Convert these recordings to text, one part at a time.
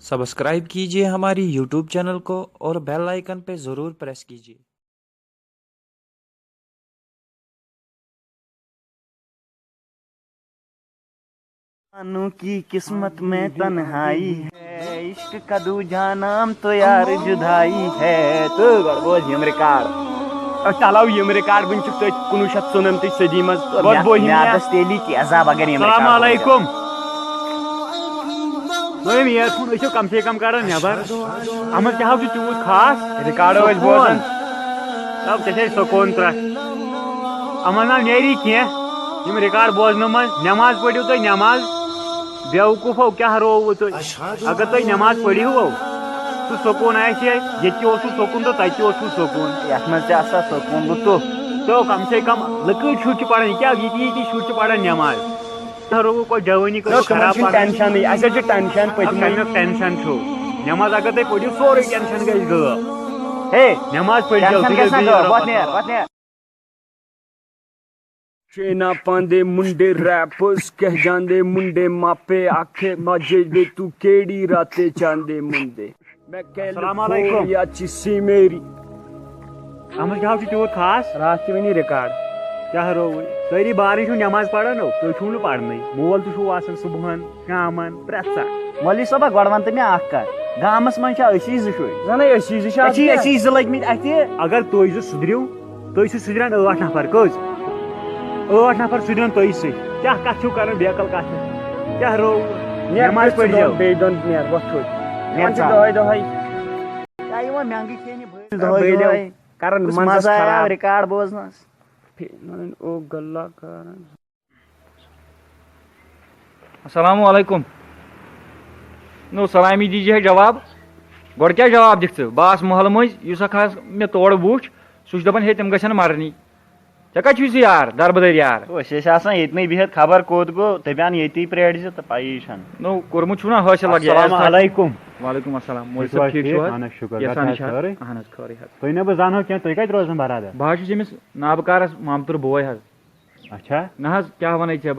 Subscribe कीजिए हमारी YouTube channel को और बेल आइकन पे ज़रूर प्रेस कीजिए। मानो की किस्मत में तन्हाई है, इश्क का दूजा नाम तो यार जुदाई है। तो गड़बोज यम रिकॉर्ड चलाओ यम रिकॉर्ड बन चुके 1929 सदी में बहुत बोहिमिया तेली की अजाब अगर यम अस्सलाम वालेकुम नोम यार फोन इशो कम से कम कर नेबर अमर क्या हो तूत खास रिकॉर्ड हो बोजन तब ते सुकून त्रा अमर ना नेरी के यम रिकॉर्ड बोजन मन नमाज पढ़ियो तो नमाज बेवकूफो क्या रोव तो अगर तो नमाज पढ़ियो तो सुकून आसे ये सुकून तो तत्व सुकून यह सुकून तो कम से कम लकड़ शुर पढ़ान क्या ये शुर पढ़ान नमाज रोगो कोई जवानी करो खराब टेंशन टेंशन टेंशन नमाज अगर तुम पढ़ो सोरे टेंशन गई नमाज पढ़ो ट्रेना पांदे मुंडे रैपर्स कह जांदे मुंडे मापे आखे मजे दे तू केड़ी राते चांदे मुंडे मैं कैलिफोर्निया चिस्सी मेरी अमर क्या तूत खास रात वनी रिकॉर्ड क्या रो सारी बारी नमाज पढ़ान तुम पढ़न मोल तो सुबह शाम प्रेसा मौलवी साहब गो तो मे गामस मन लगे अगर तुम सुधरियो तुम सुधरान 8 नफर कज 8 नफर सुधरन तुम सी क्या कत कर बेकल कत क्या रो नमाज पढ़ो रिकॉर्ड बोजन ओ गल्ला कर अस्सलाम वालेकुम नो सलामी दीजिए जवाब गोड़ क्या जवाब दिख बास महल मज मे तोड़ वुच सह दपान हे तम गन मरनी चे कत यार दरबदर यार ये बिहत खबर कोत गो दपान ये पेड़ तो पी नो कोर्मुत ना हासिल वालेकुम वालेकुम अस्सलाम तुम ना जानो क्या तुम कत रोजान बरादर बहुत अमिस नाबकारस मामतुर बोय अच्छा ना क्या वन ऐ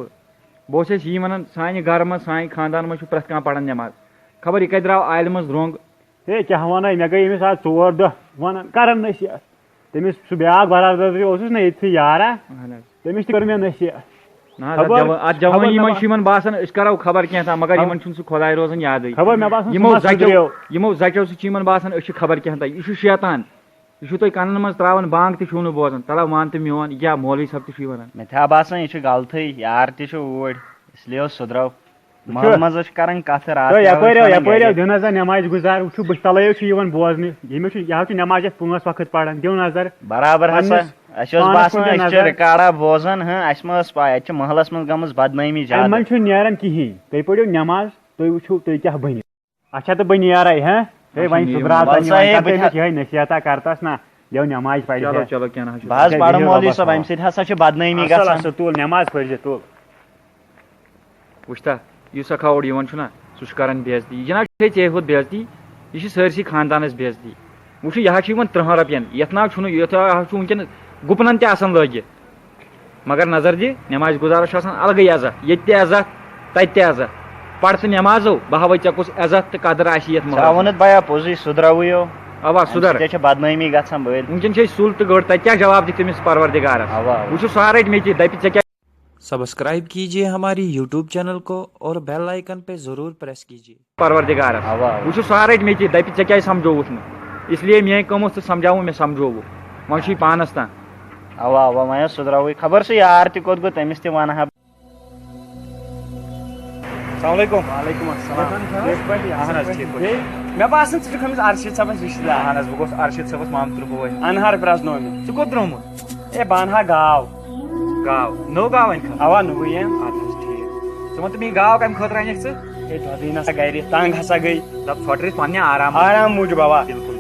बहुत ये वन सान घर मज सान खानदान मज प्रेथ कह पढ़ान नमाज खबर यह कत द्राव आयल मज रोंग हे क्या वन मे गई अमिस आज 4 दह वन कर नसीहत तमिस सह ब्या बरादर ना ये यार तमिस कर मे नसीहत जवानी मन बासान करो खबर क्या मगर इन सह खुदा रोजान याद खबर मे बासान यमो जचो सह बासान खबर क्या यह शैतान यह तुम कन्न मज त्रावन बांग तू बोजान तला मान तो मोन क्या मौलवी सब तु वन मे था बासान यह गलत यार तोड़ इसलिए सुधरो महल मज कर दिन नजर नमाज गुजार वो बह तलो बोजन यह नमाज 5 वक्त पढ़ान दिव नजर बराबर हसा रिकॉर्डा बोजन पाई महलस मज गम बदनामी मन नीरान कहें तुम पढ़ो नमाज तुम वो तुम क्या बनो अच्छा तो बन यार वन सुधरा नसीहता करतस ना देव नमाज पढ़ चलो क्या बस पढ़ मौलवी साहब अम सह बदनामी गल तुल नमाज पढ़ तुल वुचता यह खौड़ ना सह कर बेजती जना चे होत बेजती यह सरसी खानदानस बेजती वो यह 30 रपियन यथ ना वनकन गुपन तगित मगर नजर दि नमाज गुजारस अलग अज़त ये अज़त तत अज़त पढ़ तो नमाजो बहावे ऐ कुछ अज़त तो कदर आत भया पोजी सुधरो अवा सुधर बदनामी गन वनकन सुल तो गड़ तक क्या जवाब दी तमिस परवरदिगार वो सह रट मे दप क्या सब्सक्राइब कीजिए हमारी यूट्यूब चैनल को और बेल आइकन पे ज़रूर प्रेस कीजिए। परवरदिगार वो सह रट मे दप क्या समझोवुक इसलिए मे कम तो समझाऊ मे समझोव वो पानस तान अवा अवा मैं सुधरो खबर से यार तोत गो तमिस वन मे बासन खमिस अर्शिद सबस रिश्तेदार बहुत अर्शिद सबस मामतुर बोय अनहर प्रश्नो छु कोत द्रोमुत ए बानहा गाव नो गाव अवा नुगु ठीक वन तो गाव कम खतर अनिक गर तंग हसा गई दप छोटर पे आराम आराम मूजूब बाबा बिल्कुल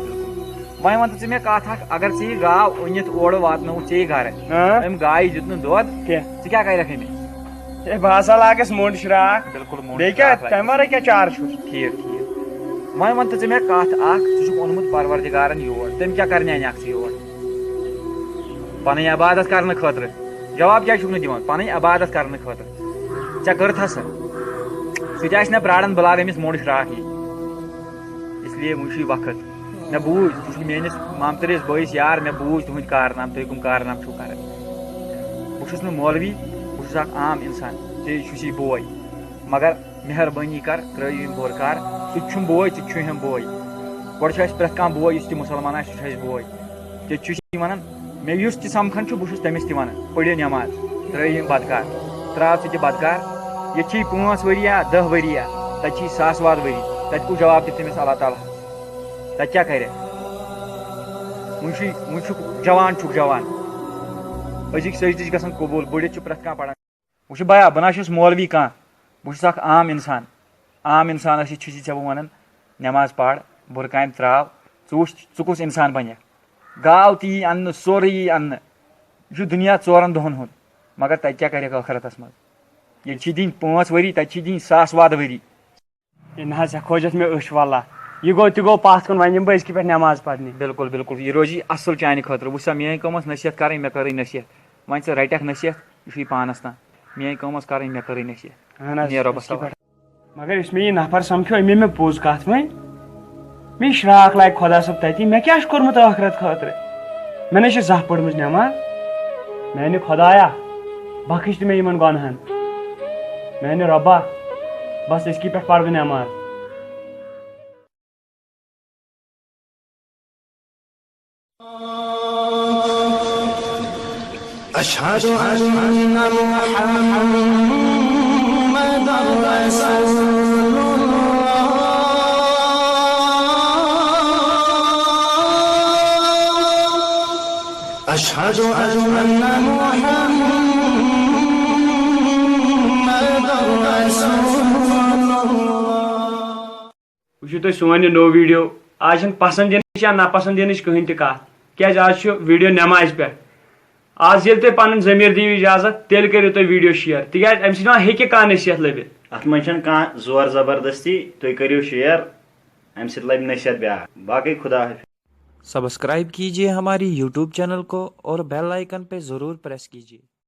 वह वन तो मे कथ अगर े गाव अनित ओर वातनो े घर अम गाय दित दोद क्या कर मे बह हसा लागस मोट श्राक बिल्कुल तम वर क्या चार ठीक ठीक वह वन तो मे कथ ओनमुत परवरदिगारन योर तम क्या कर योर पन इबादत करने खतर जवाब क्या दिवान पन इबादत करने खतर चे कर सह प्राड़न बुला अमिस मोड़ श्राक اس لیے وچھ وقت مے بوجھ تھی میانس مامترس بٲیس یار مے بوجھ تہند کارنام تُہۍ کم کارنام چھو کران بہٕ چھُس نہٕ مولوی بہٕ چھُس اکھ عام انسان ژےٚ چھُسی بوے مگر مہربٲنی کر ترٛٲیِو یِم بور کار ژٕ تہِ چھُم بوے ژٕ تہِ چھُے ہم بوے گۄڈٕ چھُ اَسہِ پرٛٮ۪تھ کانٛہہ بوے یُس تہِ مُسلمان آسہِ سُہ چھُ اَسہِ بوے ژےٚ چھُسی وَنان مےٚ یُس تہِ سمکھان چھُ بہٕ چھُس تٔمِس تہِ وَنان پٔرِو نٮ۪ماز ترٛٲیِو یِم بدکار ترٛاو ژٕ تہِ بدکار ییٚتہِ چھی 5 ؤری یا 10 ؤری یا تَتہِ چھی 1000 واد ؤری تَتہِ کُس جواب دِ تٔمِس اللہ تعالیٰ تَتہِ کیٛاہ کَرِ وۄنۍ چھُکھ جوان چھُکھ جوان أزِکۍ سجدٕ چھِ گژھان قبوٗل بٔڑِتھ چھُ پرٛٮ۪تھ کانٛہہ پران وٕچھ بیا بہٕ نہ چھُس مولوی کانٛہہ بہٕ چھُس اکھ عام اِنسان ٲسِتھ چھُسی ژےٚ بہٕ وَنان نٮ۪ماز پَر بُرٕ کامہِ ترٛاو ژٕ وٕچھ ژٕ کُس اِنسان بَنیکھ گاو تہِ یی اَننہٕ سورُے یی اَننہٕ یہِ چھُ دُنیا 4 دۄہَن ہُنٛد مگر تَتہِ کیٛاہ کَرٮ۪کھ ٲخرتَس منٛز ییٚتہِ چھی دِنۍ 5 ؤری تَتہِ چھی دِنۍ 1000 واد ؤری نہ حظ ژےٚ کھوجَتھ مےٚ أچھ واللہ یہ گوٚو تہِ گوٚو پَتھ کُن وۄنۍ یِمہٕ بہٕ أزکہِ پٮ۪ٹھ نٮ۪ماز پَرنہِ بالکل بالکل یہِ روزی اَصٕل چانہِ خٲطرٕ وٕچھ سا میٲنۍ کٲم ٲس نصیحت کَرٕنۍ مےٚ کٔرٕے نصیحت وۄنۍ ژٕ رَٹکھ نصیحت یہِ چھُے پانَس تام میٲنۍ کٲم ٲس کَرٕنۍ مےٚ کٔرٕے نصیحت اہن حظ نیرو رۄبَس حوالہٕ مگر یُس مےٚ یہِ نفر سَمکھیو أمۍ مےٚ پوٚز کَتھ وۄنۍ مےٚ شراکھ لایق خۄدا صٲب تَتی مےٚ کیٛاہ چھُ کوٚرمُت ٲخرت خٲطرٕ مےٚ نَے چھِ زانٛہہ پٔرمٕژ نٮ۪ماز میانہِ خۄدایا بخٕش تہِ مےٚ یِمن گۄنہَن میانہِ رۄبا بس أزکہِ پٮ۪ٹھ پَرٕ بہٕ نٮ۪ماز أشهد أن محمدا رسول الله أشهد أن محمدا رسول الله وٕچھِو تُہۍ سون یہِ نوٚو ویٖڈیو آز چھنہٕ پسنٛد دِنٕچ یا ناپسنٛد دِنٕچ کٕہٕنۍ تہِ کَتھ کیازِ آز چھُ ویٖڈیو نٮ۪مازِ پٮ۪ٹھ آز ییٚلہِ تُہۍ پنُن ضمیٖر دِیِو اِجازت تیٚلہِ کٔرِو تُہۍ ویٖڈیو شِیر تِکیازِ اَمہِ سۭتۍ ما ہیٚکہِ کانٛہہ نصیحت لٔبِتھ اتھ منٛز چھنہٕ کانٛہہ زور زبردستی تُہۍ کٔرِو شِیر امہِ سۭتۍ لبہِ نصیحت بیٛاکھ باقٕے خدا حافظ सब्सक्राइब कीजिए हमारी यूट्यूब चैनल को और बेल आइकन पे ज़रूर प्रेस कीजिए